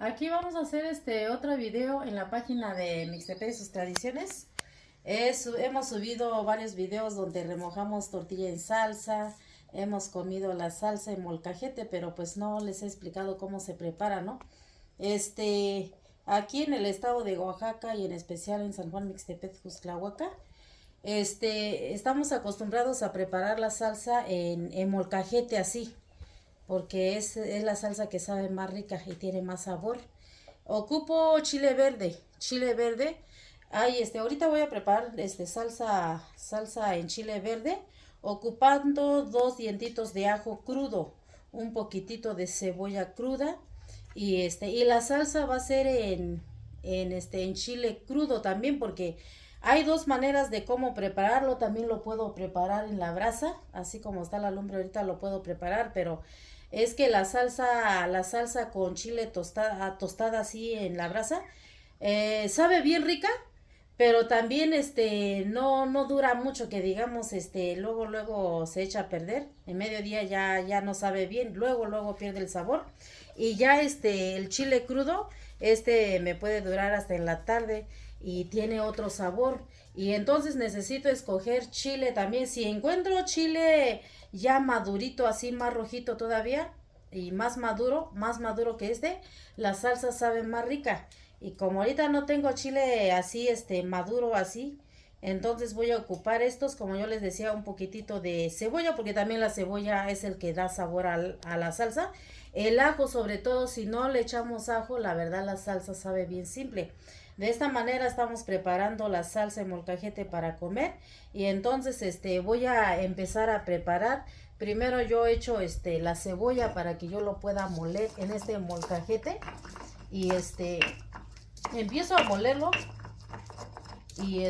Aquí vamos a hacer otro video en la página de Mixtepec y sus tradiciones. Hemos subido varios videos donde remojamos tortilla en salsa, hemos comido la salsa en molcajete, pero pues no les he explicado cómo se prepara, ¿no? Aquí en el estado de Oaxaca y en especial en San Juan Mixtepec, Juxtlahuaca, estamos acostumbrados a preparar la salsa en molcajete así, porque es la salsa que sabe más rica y tiene más sabor. Ocupo chile verde, chile verde. Ahorita voy a preparar salsa en chile verde, ocupando 2 dientitos de ajo crudo, un poquitito de cebolla cruda y la salsa va a ser en chile crudo también, porque hay dos maneras de cómo prepararlo. También lo puedo preparar en la brasa, así como está la lumbre ahorita lo puedo preparar, pero es que la salsa con chile tostada así en la brasa, sabe bien rica, pero también no dura mucho, que digamos, luego se echa a perder. En mediodía ya no sabe bien, luego pierde el sabor. Y ya el chile crudo, me puede durar hasta en la tarde y tiene otro sabor. Y entonces necesito escoger chile también. Si encuentro chile ya madurito, así más rojito todavía y más maduro que la salsa sabe más rica. Y como ahorita no tengo chile así, maduro así, entonces voy a ocupar estos, como yo les decía, un poquitito de cebolla, porque también la cebolla es el que da sabor a la salsa. El ajo, sobre todo, si no le echamos ajo, la verdad la salsa sabe bien simple. De esta manera estamos preparando la salsa en molcajete para comer. Y entonces voy a empezar a preparar. Primero yo echo la cebolla para que yo lo pueda moler en este molcajete. Y empiezo a molerlo. Y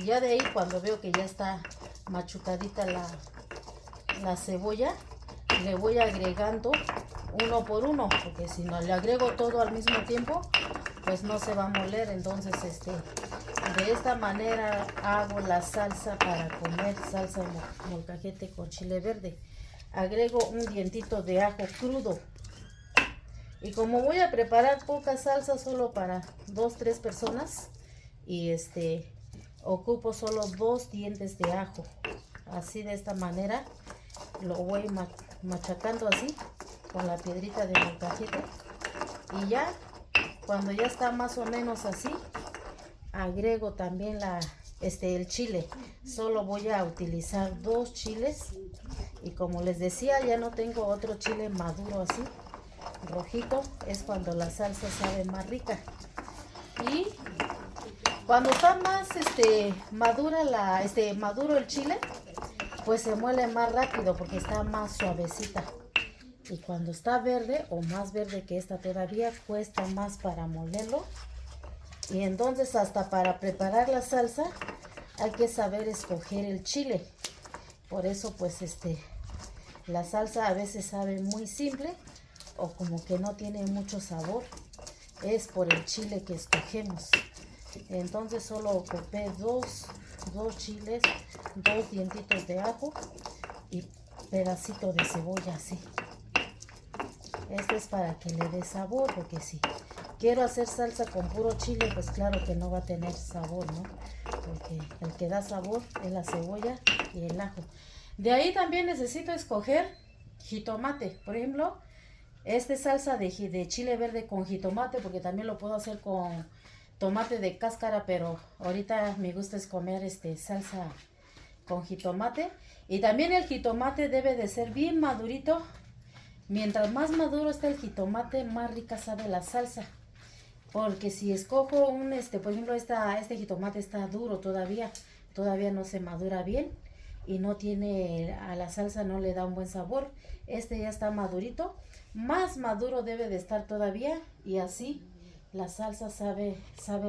ya de ahí, cuando veo que ya está machucadita la cebolla, le voy agregando uno por uno, porque si no le agrego todo al mismo tiempo, pues no se va a moler. Entonces de esta manera hago la salsa para comer, salsa en molcajete con chile verde. Agrego un dientito de ajo crudo, y como voy a preparar poca salsa, solo para 2, 3 personas, y ocupo solo 2 dientes de ajo. Así, de esta manera lo voy machacando así con la piedrita de molcajete. Y ya cuando ya está más o menos así, agrego también el chile. Solo voy a utilizar 2 chiles, y como les decía, ya no tengo otro chile maduro así rojito. Es cuando la salsa sabe más rica. Y cuando está más maduro el chile, pues se muele más rápido porque está más suavecita. Y cuando está verde, o más verde que esta todavía, cuesta más para molerlo. Y entonces, hasta para preparar la salsa hay que saber escoger el chile. Por eso pues la salsa a veces sabe muy simple, o como que no tiene mucho sabor. Es por el chile que escogemos. Entonces solo ocupé dos chiles, 2 dientitos de ajo y pedacito de cebolla así. Este es para que le dé sabor, porque si quiero hacer salsa con puro chile, pues claro que no va a tener sabor, ¿no? Porque el que da sabor es la cebolla y el ajo. De ahí también necesito escoger jitomate. Por ejemplo, salsa de chile verde con jitomate, porque también lo puedo hacer con tomate de cáscara, pero ahorita me gusta es comer salsa con jitomate. Y también el jitomate debe de ser bien madurito. Mientras más maduro está el jitomate, más rica sabe la salsa. Porque si escojo por ejemplo, este jitomate está duro todavía no se madura bien, y no tiene, a la salsa no le da un buen sabor. Ya está madurito, más maduro debe de estar todavía, y así la salsa sabe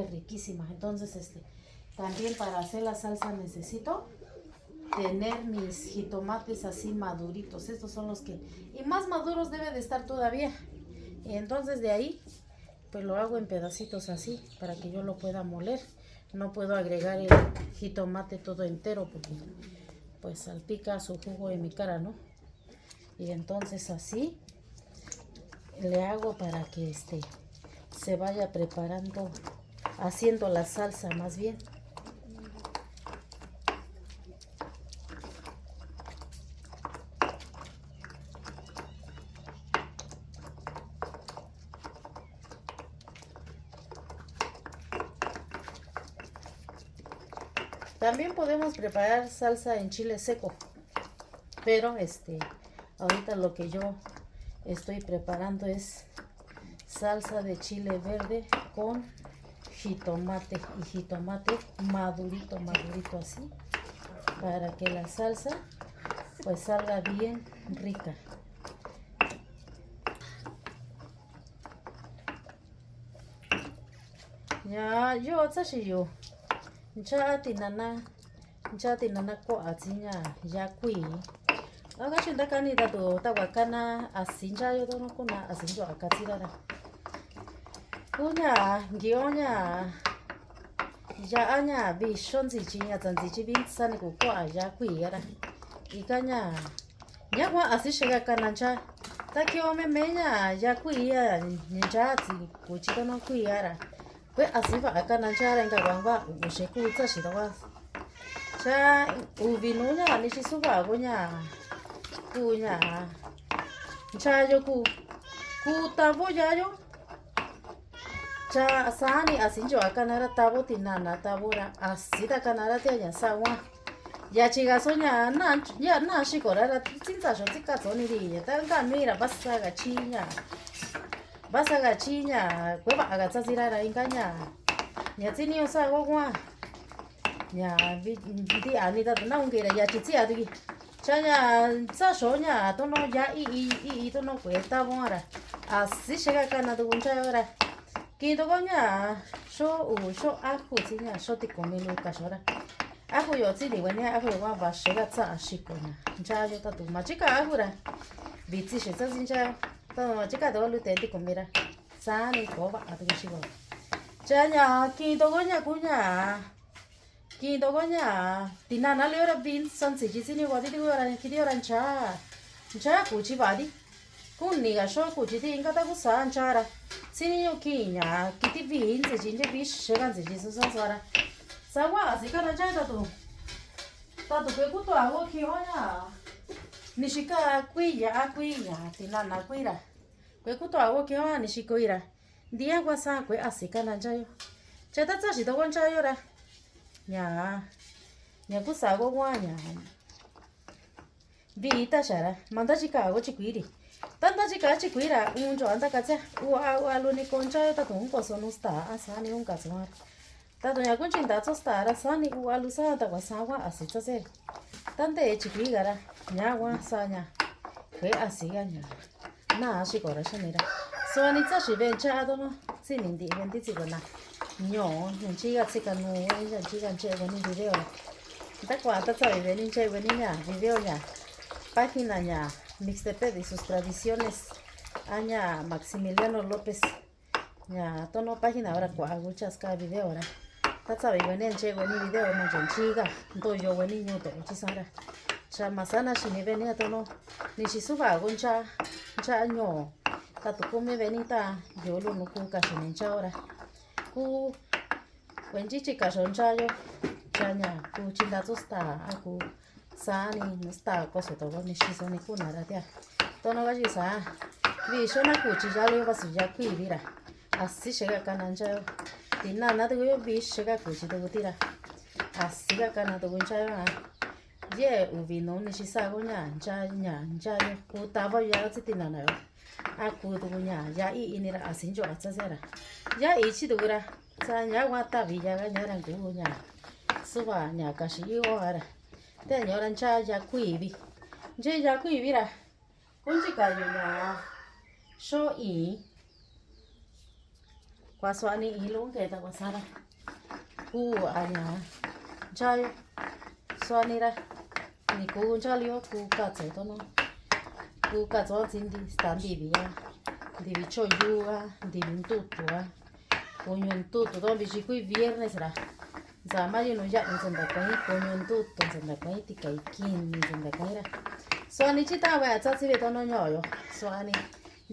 riquísima. Entonces también para hacer la salsa necesito tener mis jitomates así maduritos. Estos son los que, y más maduros debe de estar todavía. Y entonces de ahí pues lo hago en pedacitos así para que yo lo pueda moler. No puedo agregar el jitomate todo entero, porque pues salpica su jugo en mi cara, ¿no? Y entonces así le hago para que se vaya preparando, haciendo la salsa más bien. También podemos preparar salsa en chile seco, pero ahorita lo que yo estoy preparando es salsa de chile verde con jitomate, y jitomate madurito, madurito así, para que la salsa pues salga bien rica. Ya yo yo cha tinana ko atsinya ya kui aga chinda kanida to tawakana asinja yo no kuna asinjo akatsirara kunya gionya ya anya bi shonzi chinya zanzi chibin sani ko ya kui yara ikanya ya wa asishega kanancha takio menya ya kui ya ninjati kuchito no kui yara kwe asiva akanancha renga wangwa usheku tsashidawa cha uvinunya nishisuba gonya kunya chayo ku tabo yayo cha sani asinjo akanara tabo tinana tabora asita kanara tianya sawa ya chiga sonya na shikora tinza sho tikazoni ri tanga mira basaga chinya kweba agatsazira ra inganya nyatini osago kwa nya di anita na ungera ya titsi adi chanya sashonya tono ya i tono cuesta bora así llega kana de uncha ahora quinto gonya sho ajo tinya sho ti comilu kashora ajo yo tsi ni wenya ajo wa ba shega tsa shikonya ja yo ta tu machika ahura bitsi shesa sincha ta machika do lu te ti comira sa ni ko ba adu shigo chanya quinto gonya kunya tinana le ora bin san si ni wadi di ora ki di ora cha kuchi wadi kunni ga sho kuchi di inga ta ku san chara sini yo kinya kiti bin si jinje bi shegan si so sara sawa si kana cha ta tu ke ku to ago ki honya nishika kuya tinana kuira ke ku to ago ki honya nishikoira dia kwa sa kwe asika na jayo cha ta tsa shi do wan cha yo ra nya kusago wanya vita shara manda chika go chikwiri tanda chika chikwira unjo anda katsa wa lo ni concha ta con coso no sta asani un katsmar ta doña kunchinda tso sta ra sani wa lu sa ta wasawa asita se tande chikwi gara nya wa sanya kwe asiga nya na shikora shanira so ani tsa shi vencha adono sinindi vendi tsigona nhỏ nhận chi gặp cái nu nhận chi gặp chơi với video tất cả tất cả về những chơi với những nhà video nhà página nhà Mixtepe de sus tradiciones aña Maximiliano López nhà tono página ahora qua muchas cada video ahora tất cả về những chơi với những video mà nhận chi gặp tôi yo với những nhiều chi sao cha masana shi ni venia tono ni shi suba goncha cha nhỏ ta tu come venita yo lo no ku ka shi ni cha ahora ku wenji chika shonchayo chanya ku chinda tosta aku sani no sta koso to ni shiso ni kuna ratia tono gaji sa vi shona ku chijalo basu ya ku ibira así llega kananchayo tinana de yo vi llega ku chido gutira así ga kana to gonchayo ye uvino ni shisa gonya nya ku taba ya tinana yo aku to gonya ya inira asinjo atsasera ya ichi dura sa nya wata villa ga nya rangu nya suba nya kashi yo ara te nya ran cha ya kuibi je ya kuibi ra kunji ka yo nya sho i kwa swani i lo ke ta wasara ku anya cha swani ra ni ku cha lio ku ka tse to no ku ka zo jin di standi bi ya di bicho yuga di bintutu Coño tutto, dopo ci qui viernes ra. Zamayo no ya nzenda kai coño tutto nzenda kai tikai kin nzenda kai ra. So ani chita wa tsatsi ve tono nyoyo. So ani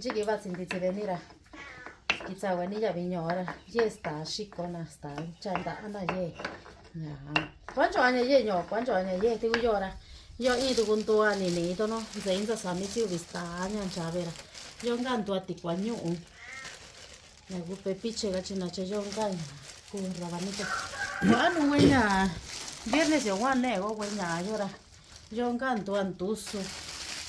Chỉ cái vật gì thì bên đi ra. Cái sao cái này giờ bị nhỏ ra. Ye sta shik con à sta. Chân đã ăn là ye. Nhà. Quan trọng là ye nhỏ, quan trọng là ye thì bây giờ ra. Yo ini tu con tua ni ni to no. Zain sa sami tiu vista nya chabe ra. Yo ngan tua ti kwanyu. Nhà gu pepiche cái chuyện là chơi yo ngan. Ku rabanito. Anu we nhà. Viernes yo wan ne go we nhà yo ra. Yo ngan tua antusu.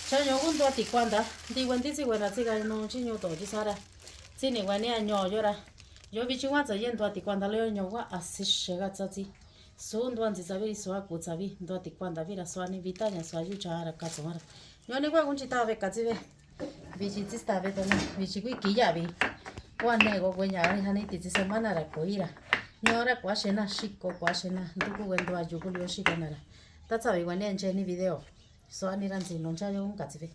Cha yo un tua ti kwanda. Di wan ti si wan si ga no chi yo to chi sara. Chi ni wan ne nyo yo ra. Yo vi chi wan za yen tua ti kwanda le yo wa asishe ga za ti. So ndo anzi sabi so aku sabi ndo ti kwanda vira so ani vitanya so ayu chara ka so mara yo ni kwa kunchi ta ve ka zive bichi ti sta ve to na bichi ku ki ya vi kwa ne go kwa nya ni hani ti semana ra ko ira yo ra kwa shena shiko kwa shena nduku wendo ayu ku yo shika nara ta sabi wa ne nje ni video so ani ranzi no cha yo ka zive